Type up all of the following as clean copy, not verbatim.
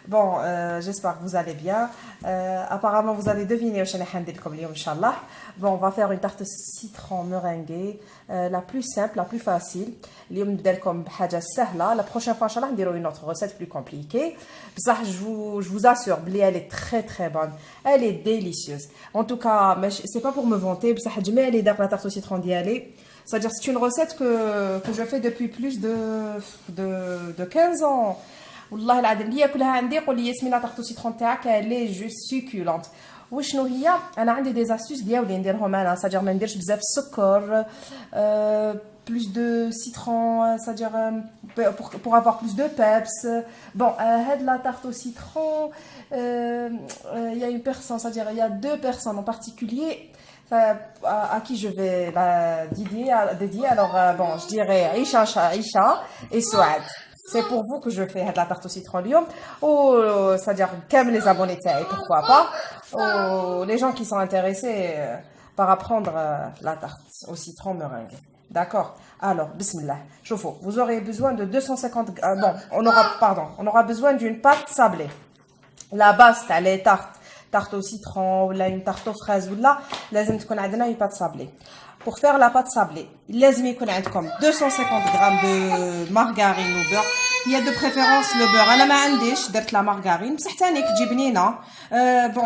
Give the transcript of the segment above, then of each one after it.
Bon, j'espère que vous allez bien. Apparemment, vous avez deviné où je vais Inch'Allah. Bon, on va faire une tarte citron meringuée, la plus simple, la plus facile. اليوم نبدا لكم بحاجه سهله. La prochaine fois, Inch'Allah, نديرو une autre recette plus compliquée. بصح je vous assure, بلي elle est très très bonne. Elle est délicieuse. En tout cas, c'est pas pour me vanter, بصح جمالي داك la tarte au citron ديالي. C'est-à-dire c'est une recette que je fais depuis plus de 15 ans. والله العظيم اللي ياكلها عندي يقول لي ياسمين لا طاغتو سيترون تاعك لي جوست سيكولونت. وشنو هي؟ انا عندي دي زاستوس ديالي نديرهم انا، سادير ما نديرش بزاف السكر، plus de citron, c'est-à-dire pour avoir plus de peps. Bon, la tarte au citron, il y a une personne, c'est-à-dire il y a deux personnes en particulier à qui je vais la dédier. Alors, bon, je dirais Aïcha et Souad. C'est pour vous que je fais de la tarte au citron Lyon. Ou, c'est-à-dire, comme les abonnés, pourquoi pas. Ou les gens qui sont intéressés par apprendre la tarte au citron meringue. D'accord? Alors, bismillah. Chauffe-eau. Vous aurez besoin de 250 grammes. Bon, on aura besoin d'une pâte sablée. La base, c'est les tarte au citron, ou là, une tarte aux fraises, ou là, لازم تكون عندنا une pâte sablée. Pour faire la pâte sablée, لازم يكون عندكم 250 grammes de margarine ou beurre. Il y a de préférence le beurre. أنا ما عنديش درت la margarine. بصح تاني كتجي بنينة. Bon,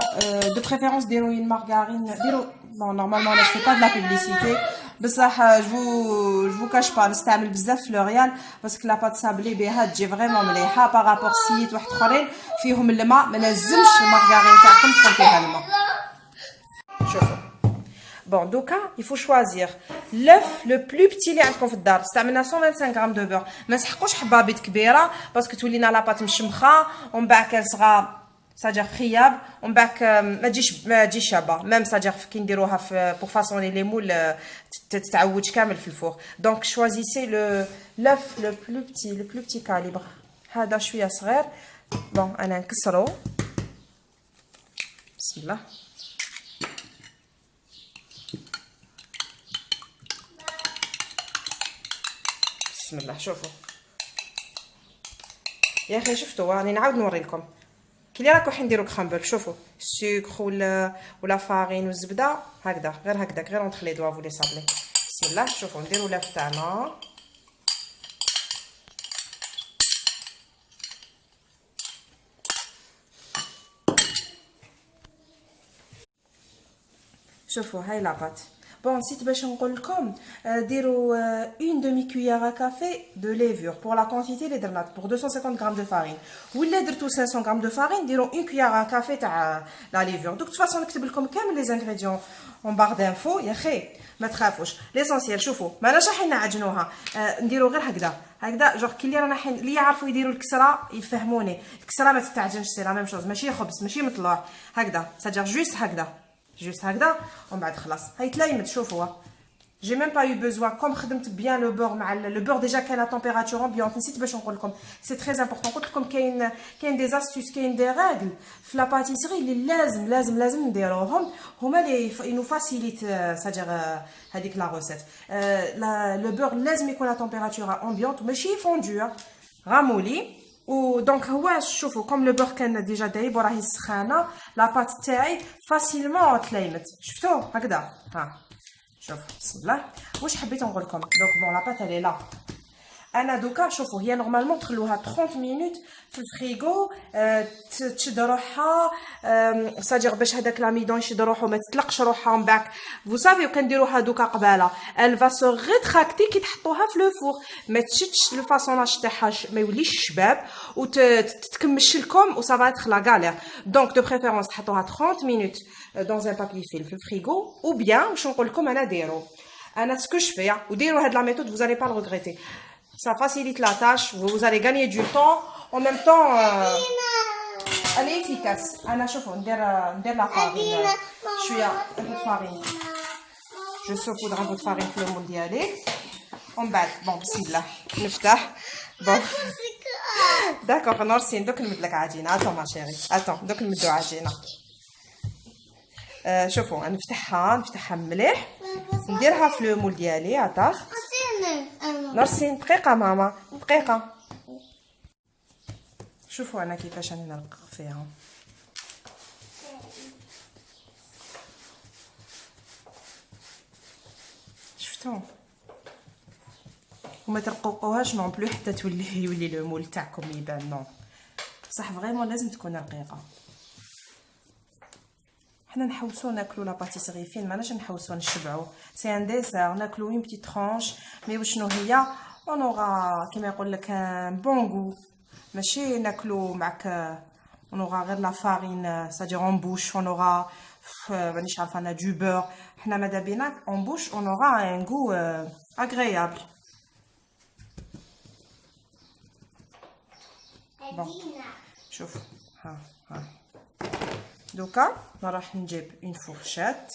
de préférence ديروا une margarine. ديروا bon, normalement là je fais pas de la publicité. بصح je vous cache pas نستعمل بزاف فلوريال باسكو لا بات سابلي بها تجي فريمون مليحه بارابور سيت واحد اخرين فيهم الماء ما لازمش المارغارين تاعكم تكون فيها الماء. شوفوا Bon, donc, il faut choisir l'œuf le plus petit اللي عندكم في الدار. استعملنا 125 غرام دو بور. ما نسحقوش حبابيط كبيره باسكو تولينا لاباط مشمخه ومن بعد كالصغا c'est-à-dire friable ومن بعد ما تجيش شابه ميم c'est-à-dire كي نديروها pour façonner les moules تتعوج كامل في الفور. Donc choisissez l'œuf le plus petit calibre. هذا شويه صغير. Bon, انا نكسرو. بسم الله. بسم الله. شوفوا يا اخي شفتوا راني نعاود نوري لكم كي اللي راكو حنديرو كرامبل. شوفوا السكر ولا فارين والزبده هكذا غير هكذاك غير اونتر لي دوا فولي صابلي. بسم الله. شوفوا نديرو لاف تاعنا شوفوا هاي لاباط. Bon, si باش نقول لكم ديروا une demi-cuillère à café de levure pour la quantité اللي درنا pour 250 grammes de farine. ولا درتو 500 grammes de farine ديروا une cuillère à café تاع la levure. Donc de toute façon نكتب لكم كامل les ingrédients en barre d'infos يا اخي ما تخافوش. ليسونسيال شوفوا ماناش رايحين نعجنوها نديروا غير هكذا جوغ كي اللي رانا اللي يعرفوا يديروا الكسره يفهموني. الكسره ما تتعجنش سي لا ميم شوز ماشي خبز ماشي مطلوع هكذا c'est-à-dire juste هكذا ومن بعد خلاص هاي تلايمت. شوفوها j'ai même pas eu besoin comme خدمت bien le beurre مع le beurre déjà كاين la température ambiante. نسيت باش نقول لكم c'est très important. قلت لكم كاين des astuces كاين des règles في la pâtisserie اللي لازم نديروهم هما اللي nous facilite c'est-à-dire هذيك la recette. le beurre لازم يكون la température ambiante ماشي fondu غامولي. ودونك هو شوفوا كوم لو بور كان ديجا دايب وراهي سخانه لا بات تاعي فاسيلمون تلايمت. شفتوا هكذا شوف بسم الله. واش حبيت نقول لكم دونك بون لا بات الي لا انا دوكا شوفوا هي نورمالمون تخلوها 30 مينوت في الفريغو تشد روحها ساجير باش هذاك لاميدون يشد روحو ما تطلقش روحها من بعد فو سافيو كنديروها دوكا قباله ال فا سو ريتراكتي كي تحطوها في لو فور ما تشدش لو فاصوناج تاعها ما يوليش شباب وتتكمش لكم و سافا اتر لا غالير. دونك دو بريفيرونس تحطوها 30 مينوت dans un papier film في الفريغو ou bien واش نقول لكم انا ديرو انا سكو جو وديروا هاد لا ميثود vous allez pas le regretter. Ça facilite la tâche, vous allez gagner du temps, en même temps, elle est efficace. أنا شوفوا ندير la farine, شوية un peu de farine. Je saupoudre un peu de farine في المول ديالي. ومن بعد بون بسم الله نفتح. بون داكوغ نورسين دوك نمد لك عجينة. اتون ما شيري اتون دوك نمدو عجينة. شوفوا نفتحها مليح نديرها في المول ديالي عطاخ نرسين دقيقة ماما دقيقة. شوفوا انا كيفاش راني نرقق فيها. شفتوا وما ترققوهاش نون بلو حتى يولي لو مول تاعكم يبان نون صح فريمون لازم تكون رقيقه. حنا نحوسو ناكلو لا باتيسري فين ماناش نحوسو نشبعو سي ان ديسير ناكلو اون بتي ترانش مي وشنو هي اون اورا كيما يقول لك بون غو ماشي ناكلو معك اون اورا غير لا فارين سادير اون بوش اون اورا مانيش عارفه انا دو بور حنا ماذا بينا اون بوش اون اورا ان غو اغريابل. شوف ها دوكا راح نجيب اون فورشات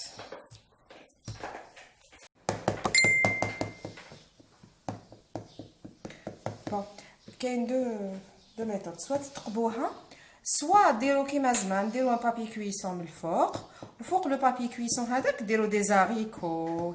بون كاين دو ميثود سوا تقبوها سوا ديروا كيما زمان ديروا ان بابي كويسون من الفوق وفوق لو بابي كويسون هذاك ديروا دي زاريكو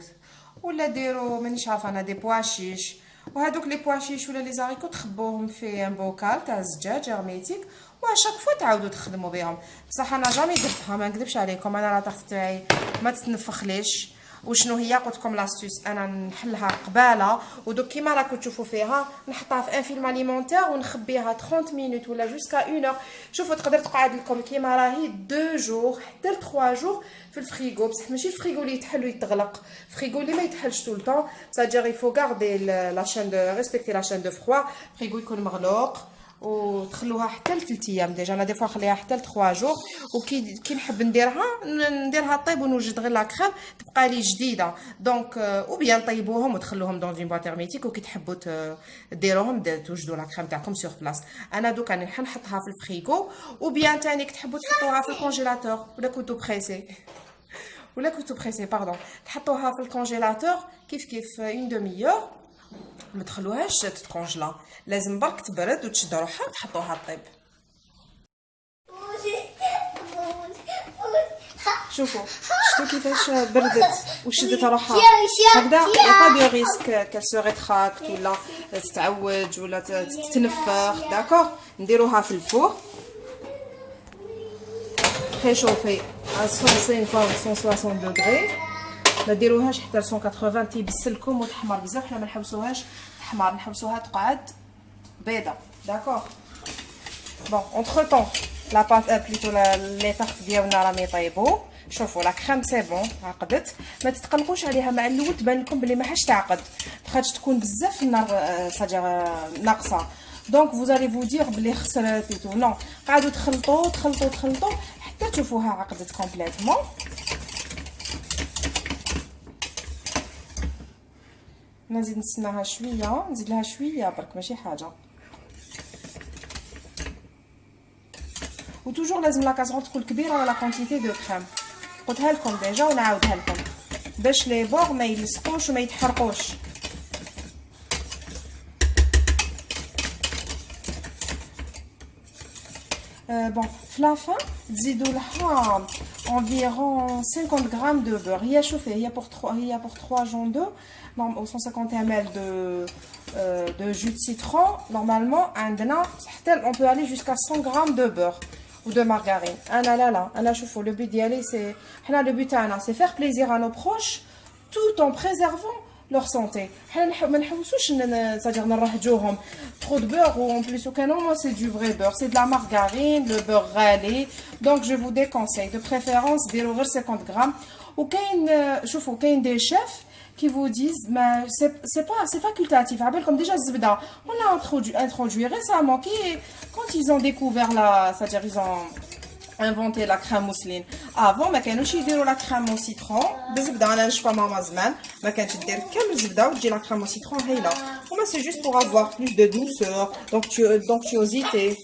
ولا ديروا مانيش عارفه انا دي بواشيش وهذوك لي بواشيش ولا لي زاريكو تخبوهم في ان بوكال تاع الزجاج هرميتيك واشاك فوا تعاودوا تخدموا بهم. بصح انا جامي درتها ما نكذبش عليكم انا لا طاحت تاعي ما تتنفخليش. وشنو هي قلت لكم لاستوس انا نحلها قباله ودوك كيما راكم تشوفوا فيها نحطها في ان فيلم اليمونتير ونخبيها 30 مينوت ولا جوسكا 1 اور. شوفوا تقدر تقعد لكم كيما راهي 2 جور حتى 3 جور في الفريغو بصح ماشي الفريغو اللي يتحل ويتغلق الفريغو اللي ما يتحلش طول طون سادير يفو غاردي لا شين دو ريسبكتي لا شين دو فروا الفريغو يكون مغلوق وتخلوها حتى ل 3 ايام ديجا انا دي فوا نخليها حتى ل 3 جور وكي نحب نديرها طيب ونوجد غير لا كريم تبقى لي جديده دونك او بيان طيبوهم وتخلوهم دون اون بواط هرميتيك وكي تحبوا ديروهم توجدوا لا كريم تاعكم سور بلاص. انا دوك راني نحطها في الفريغو او بيان تاني تحبوا تحطوها في الكونجيلاتور ولا كنتو بريسي باردون تحطوها في الكونجيلاتور كيف اون دومي اور ما تخلوهاش تتكونجلا لازم برك تبرد وتشد روحها وتحطوها طيب. شوفوا شفتوا كيفاش بردت وشدت روحها هكذا با دو ريسك كال سو ريتراكت ولا تتعوج ولا تتنفخ داكور. نديروها في الفور بريشوفي على 150 دوغري ما ديروهاش حتى 180 تيبسلكم وتحمر بزاف حنا ما نحوسوهاش تحمر نحوسوها تقعد بيضه داكور. بون اونتر طون لا بات بليتو لي طارت ديالنا راهم يطيبوا. شوفوا لا كريم سي بون عقدت ما تتقلقوش عليها مع الاول تبان لكم بلي ما حاش تعقد بقات تكون بزاف النار سادير ناقصه دونك vous allez vous dire بلي خسرت بليتو نو قعدوا تخلطوا حتى تشوفوها عقدت كومبليتمون. نزيد نستناها شويه نزيد لها شويه برك ماشي حاجه وتوجور لازم لا كازرول تكون كبيره ولا كونتيتي دو كريم قلتها لكم ديجا ونعاودها لكم باش لي بور ما يلصقوش وما يتحرقوش. بون في لافان تزيدوا لها environ 50 grammes de beurre. هي شوفي هي pour 3 جون دو au 150 ml de jus de citron normalement عندنا حتى on peut aller jusqu'à 100 grammes de beurre ou de margarine. انا شوفوا le but ديالي سي حنا le but تاعنا سي faire plaisir à nos proches tout en préservant leur santé. حنا ما نحوسوش c'est-à-dire نرهجوهم trop de beurre ou en plus aucun non c'est du vrai beurre c'est de la margarine le beurre râlé donc je vous déconseille de préférence ديروا غير 50 grammes. وكاين شوفوا كاين des chefs qui vous disent mais c'est facultatif عبالكم déjà الزبده on l'a introduit récemment quand ils ont découvert c'est-à-dire ils ont inventé la crème mousseline avant ما كانوش يديروا لا كريم au citron بالزبده. انا نشوفها ماما زمان ما كانتش دير كامل الزبده وتجي لا كريم au citron هايله وما c'est juste pour avoir plus de douceur d'onctuosité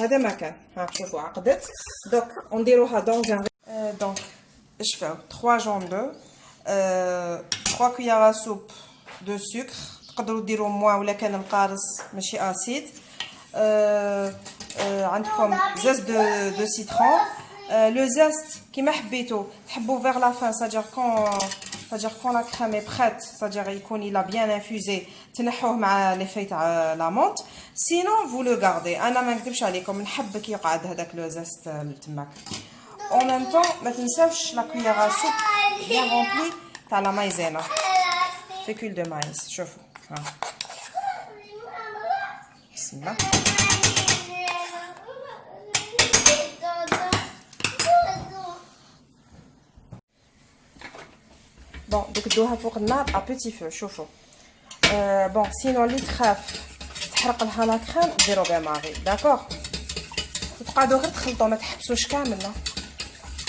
هذا ما كان. ها شوفوا عقدت دوك نديروها دونك اش فيو 3 جون دو 3 cuillères à soupe de sucre تقدروا ديروا موان ولا كان مقارص ماشي اسيد. عندكم زاز دو سيترون لو زاست كيما حبيتو تحبوا فيغ لا فان سادير c'est-à-dire quand la crème est prête, c'est-à-dire il a bien infusé, تنحوه مع l'effet تاع la menthe. Sinon vous le gardez. انا ما نكذبش عليكم نحب كي يقعد هذاك لو زيست تماك. En même temps, ما تنساوش la cuillère à soupe bien remplie تاع la maïzena. Fécule de maïs, شوفوا. بسم الله. Bon, donc دوها فوق النار à petit feu, شوفوا. Bon, sinon اللي تخاف تحرق لها لا كريم ديروا بها ماغي، داكوغ. وتقعدوا غير تخلطوا ما تحبسوش كامل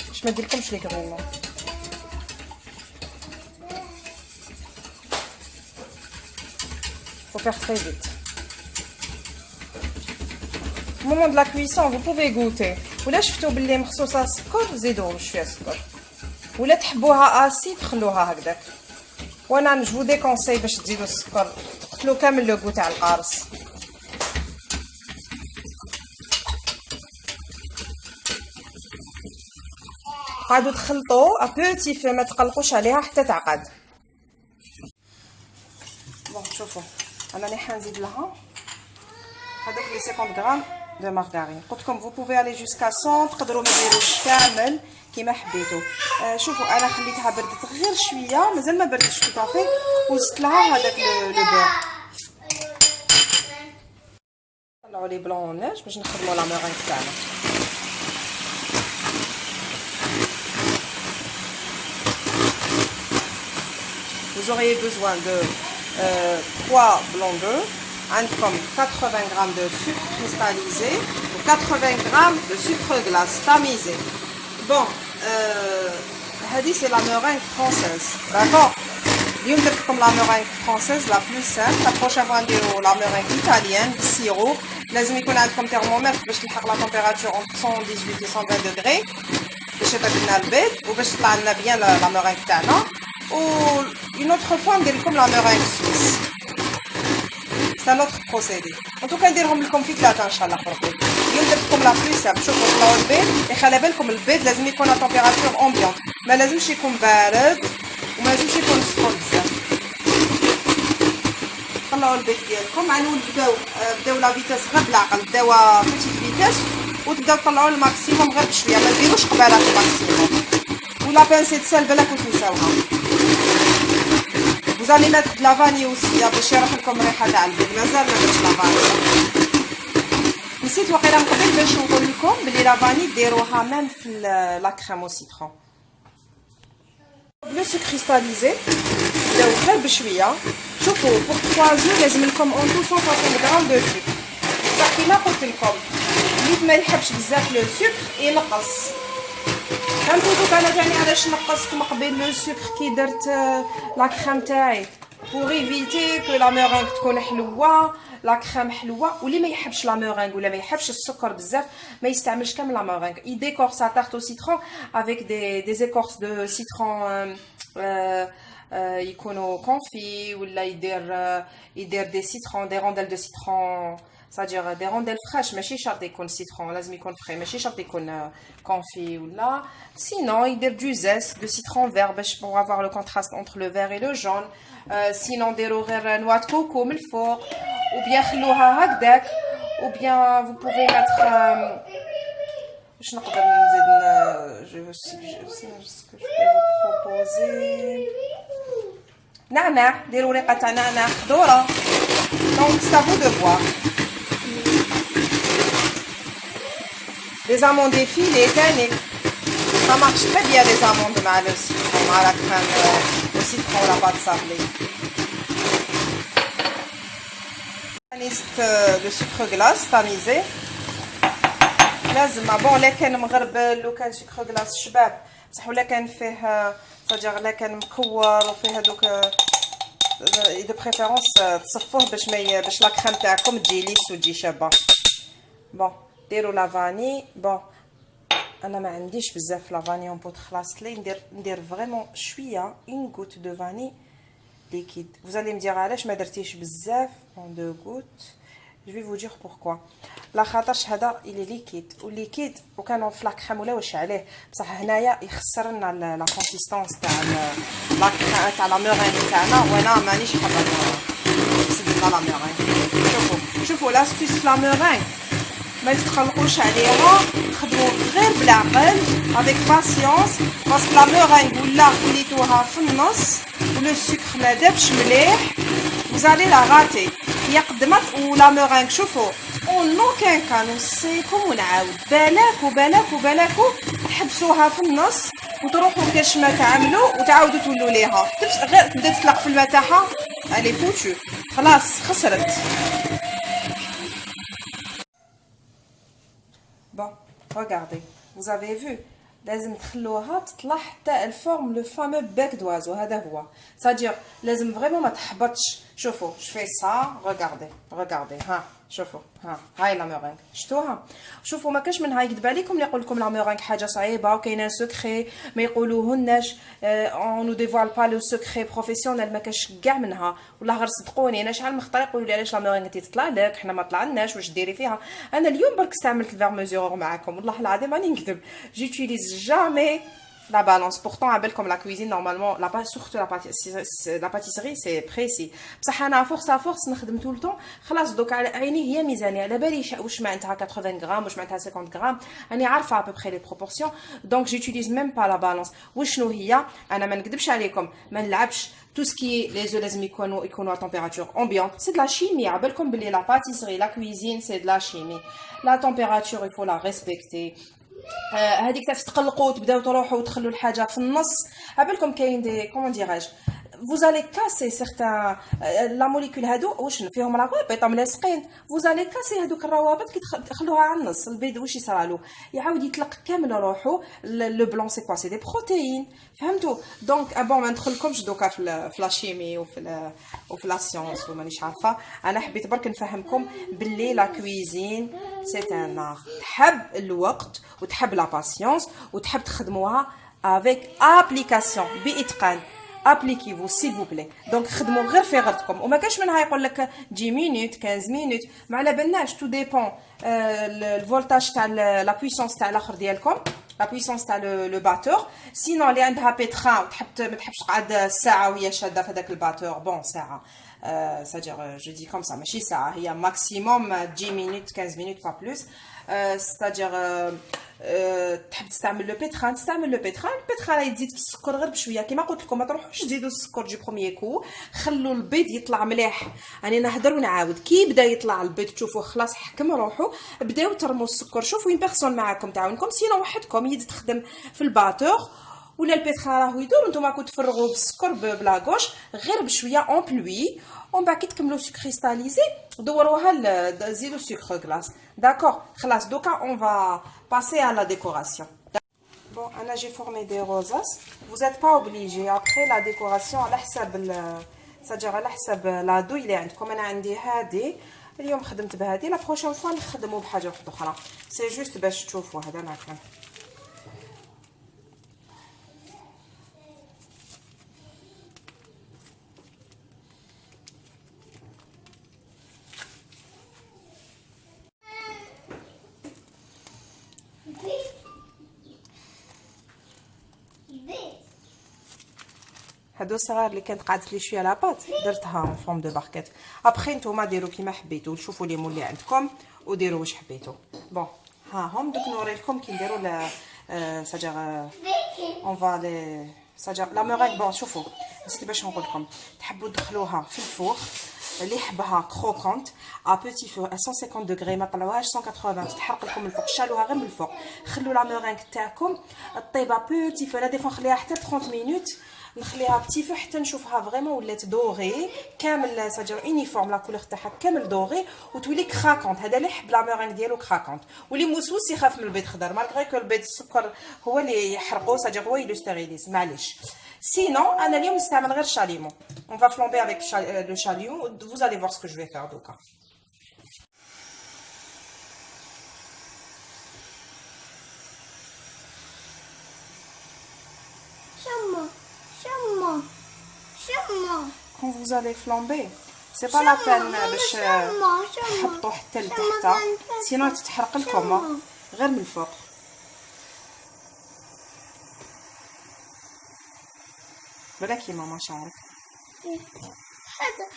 باش ما ديرلكمش لي كغيمون. Faut faire très vite. Au moment de la cuisson, vous pouvez goûter. ولا شفتوا باللي مخصوصه السكر زيدوا شويه السكر. ولا تحبوها اسيد خلوها هكذاك. وانا نجو ديكونساي باش تزيدوا السكر تقتلوا كامل لو غو تاع القارص. قعدوا تخلطوا ابوتي فو ما تقلقوش عليها حتى تعقد. بون شوفوا انا اللي حنزيد لها هذوك لي 50 غرام دو مارغارين. قلت لكم vous pouvez aller jusqu'à 100 تقدروا ما ديروش كامل كيما حبيتوا. شوفوا انا خليتها بردت غير شويه مازال ما بردتش طافي وزدت لها هذاك لو بير. طلعوا لي بلون نيج باش نخدموا لا مورين تاعنا. Vous auriez besoin de 3 blancs d'œufs, comme 80 g de sucre cristallisé ou 80 g de sucre glace tamisé. Bon, c'est la meringue française, d'accord? Comme la meringue française la plus simple. La prochaine fois, on la meringue italienne, sirop. لازم يكون عندكم thermomètre باش تلحق la température entre 118 et 120 degrés. باش يطيب البيض وباش تطلع لنا bien la meringue تاعنا. Ou une autre fois, on dirait comme la meringue suisse. C'est un autre procédé. En tout cas, on dirait comme le latin, Inch'Allah. On dirait comme la plus simple. شوفوا طلعوا البيض et خلي بالكم البيض لازم يكون à température ambiante. ما لازمش يكون بارد وما لازمش يكون سخون بزاف. طلعوا البيض ديالكم عنو بداو لا فيتاس غير بالعقل بداوها بوتيت فيتاس وتبداو تطلعوا الماكسيموم غير بشويه ما ديروش قبالة الماكسيموم. ولا بانسي de sel بالك وتنساوها. Vous allez mettre de la vanille aussi باش يروح لكم الريحه تاع البيض. مازال ما درتش لا فاني. نسيت واقيلا من قبل باش نقول لكم بلي لا فاني ديروها ميم في لا كريم او سيترون. لو سكر كريستاليزي بداو غير بشويه. شوفوا بور 3 œufs لازم لكم اون تو 160 غرام دو سكر. صح كيما قلت لكم اللي ما يحبش بزاف لو سكر ينقص. فهمتوا دوك انا تاني علاش نقصت من قبل لو سكر كي درت لا كريم تاعي بور ايفيتي كو لا مورينغ تكون حلوه لا كريم حلوه. واللي ما يحبش لا مورينغ ولا ما يحبش السكر بزاف ما يستعملش كامل لا مورينغ. يديكور سا تارت او سيترون افيك دي زيكورس دو سيترون يكونوا كونفي ولا يدير دي سيترون دي رونديل دو سيترون c'est-à-dire des rondelles fraîches ماشي شرط يكون citron لازم يكون فري ماشي شرط يكون confit ولا sinon يدير du zeste de citron vert باش pour avoir le contraste entre le vert et le jaune. sinon ديروا غير noix de coco من الفوق ou bien خلوها هكذاك ou bien vous pouvez mettre باش نقدر نزيد je ce que je peux vous proposer نعناع. ديروا ريقه تاع نعناع خضوره. donc c'est à vous de voir. Les amandes effilées, ça marche très bien les amandes مع le citron, مع la crème, le citron, la pâte sablée. Le sucre glace tamisé. لازم bon لكن مغربل وكان sucre glace شباب بصح ولا كان فيه صديق لا كان مكور وفيه هذوك دو بريفيرونس تصفوه باش لا كريم تاعكم تجي ليس وتجي شابه. بون ديروا لا فاني. بون انا ما عنديش بزاف لا فاني اون بوت خلاص لي ندير فريمون شويه اون غوت دو فاني ليكيد. vous allez me dire علاش ما درتيش بزاف اون دو غوت Je vais vous dire pourquoi. La خاطرش هذا il est liquide والليكيد وكانوا في لا كريم ولا واش عليه بصح هنايا يخسر لنا لا كونسيستونس تاع لا مورين تاعنا وانا مانيش حابه نسد لنا لا مورين. شوفوا لاستيس في لا مورين ما تتقلقوش عليها خدموا غير بالعقل افيك باسيونس باسكو لا مورين ولا خليتوها في النص ولو سكر ما دابش مليح vous allez la rater. هي قدمت ولا مورينغ شوفوا اون اوكين كان نسيكم ونعاود بالكو تحبسوها في النص وتروحوا كاش ما تعملوا وتعاودوا تولوا ليها غير تبدا تطلق في الماء تاعها الي فوتو خلاص خسرت. Bon, regardez, vous avez vu لازم تخلوها تطلع حتى الفورم لو فامو بيك دوازو هذا هو c'est-à-dire لازم فريمون ما تحبطش. شوفوا je fais ça regardez ها شوفوا ها هاي لا مورينغ شفتوها. شوفوا ما كاش منها يكذب عليكم اللي يقول لكم لا مورينغ حاجه صعيبه وكاينه سكري ما يقولوهناش اون نو ديفوال با لو سكري بروفيسيونيل ما كاش كاع منها والله غير صدقوني. انا شحال من خطره يقولوا لي علاش لا مورينغ تطلع لك حنا ما طلعناش واش ديري فيها. انا اليوم برك استعملت الفير ميزور معاكم والله العظيم راني نكذب جيتيليز جامي la balance. Pourtant, avec comme la cuisine, normalement, surtout la pâtisserie, c'est précis. بصح أنا à force نخدم tout le temps. خلاص دوك على عيني هي ميزانية. على بالي واش معناتها 80 غرام واش معناتها 50 غرام. أنا عارفة à peu près les proportions. Donc j'utilise même pas la balance. وشنو هي؟ أنا ما نكذبش عليكم. ما نلعبش. Tout ce qui est les œufs لازم يكونوا à température ambiante. C'est de la chimie. عبالكم بلي la pâtisserie, la cuisine, c'est de la chimie. La température, il faut la respecter. هذيك تتقلقوا تبداو تروحوا وتخلوا الحاجه في النص. عبالكم كاين دي كومون ديراج vous allez casser certains la molécule هادو واش فيهم روابط ملاصقين vous allez casser هادوك الروابط كي تخلوها على النص. البيض واش يصرالو يعاود يطلق كامل روحو. لو بلون سي كوا سي دي بروتيين فهمتوا. دونك بون ما ندخلكمش دوكا في لا شيمي وفي لا سيونس ومانيش عارفه. انا حبيت برك نفهمكم باللي لا كويزين سي ان ار تحب الوقت وتحب لا باسيونس وتحب تخدموها avec application بإتقان. appliquez-vous s'il vous plaît. donc خدموا غير في غرتكم وما كاش منها يقول لك 10 minutes 15 minutes ما على بالناش. تو ديبون الفولتاج تاع لا بويسونس تاع الاخر ديالكم لا بويسونس تاع لو باتور. سينون اللي عندها بيتران وتحب ما تحبش تقعد ساعه وهي شاده في هذاك الباتور بون ساعه c'est-à-dire je dis comme ça ماشي ساعه هي ماكسيموم 10 minutes 15 minutes pas plus. c'est-à-dire تحب تستعمل لو بيتران تستعمل لو بيتران. البيتران يزيد في السكر غير بشويه كيما قلت لكم ما تروحوش تزيدوا السكر دي بروميير كو. خلوا البيض يطلع مليح. راني نهضر ونعاود كي بدا يطلع البيض تشوفوا خلاص حكم روحو بداو ترموا السكر. شوفوا اون بيرسون معاكم تعاونكم سينو وحدكم يدي تخدم في الباتور ولا البيتران راهو يدور نتوما كنتو تفرغوا بالسكر بلا غوش غير بشويه اون بلوي ومن بعد كي تكملوا كريستاليزي دوروها زيدوا سكر غلاس. داكور خلاص دوكا اون فا باسي à la décoration. Bon, Anna, j'ai formé des rosas. Vous n'êtes pas obligé. Après la décoration, على حسب c'est-à-dire على حسب la douille اللي عندكم. أنا عندي هذه اليوم خدمت بهذه. لا بروشين فوا نخدموا بحاجة واحدة أخرى. سي جوست باش تشوفوا هذا مكان. هادو الصغار اللي كانت قعدت لي شويه لاباط درتها اون فورم دو باركيت. ابخي نتوما ديروا كيما حبيتوا شوفوا لي مول اللي عندكم وديروا واش حبيتوا. بون ها هم دوك نوريلكم كي نديروا ساجير اون فا لي ساجير لا مورينغ. بون شوفوا نسيت باش نقول لكم تحبوا تدخلوها في الفور اللي يحبها كروكونت ا بوتي فور 150 دوغري ما طلعوهاش 180 تحرق لكم الفوق. شالوها غير من الفوق. خلوا لا مورينغ تاعكم طيبه بوتي فور. لا دي فوا نخليها حتى 30 مينوت نخليها بتي فو حتى نشوفها فريمون ولات دوري كامل ساجير يونيفورم لا كولور تاعها كامل دوري وتولي كراكونت. هذا اللي يحب لا مورينغ ديالو كراكونت. واللي موسوس يخاف من البيض خضر مالغري كو البيض السكر هو اللي يحرقو ساجير هو يلو ستيريليز معليش. سينون انا اليوم نستعمل غير شاليمون. اون فا فلومبي افيك لو شاليمون. vous allez voir ce que je vais faire دوكا. Quand vous allez flamber, سي با لا بين باش تحطوا حتى لتحت سينو تتحرق لكم غير من الفوق. بلاكي ماما شعرك هذا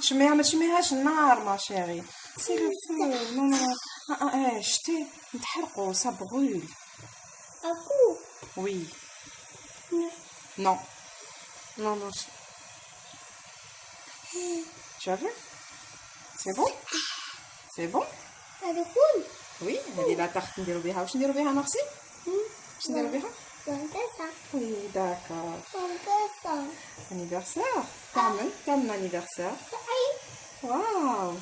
شميها ما تشميهاش النار ما شيري سي لو فو نو نو شتي نتحرقوا سا بغول اكو وي نو نو نو شوفي سي بون سي بون هذا كل وي هذه لا تاخت نديرو بها واش نديرو بها نغسي واش نديرو بها سانتيسا وي داكور سانتيسا anniversaire تعمل anniversaire اي واو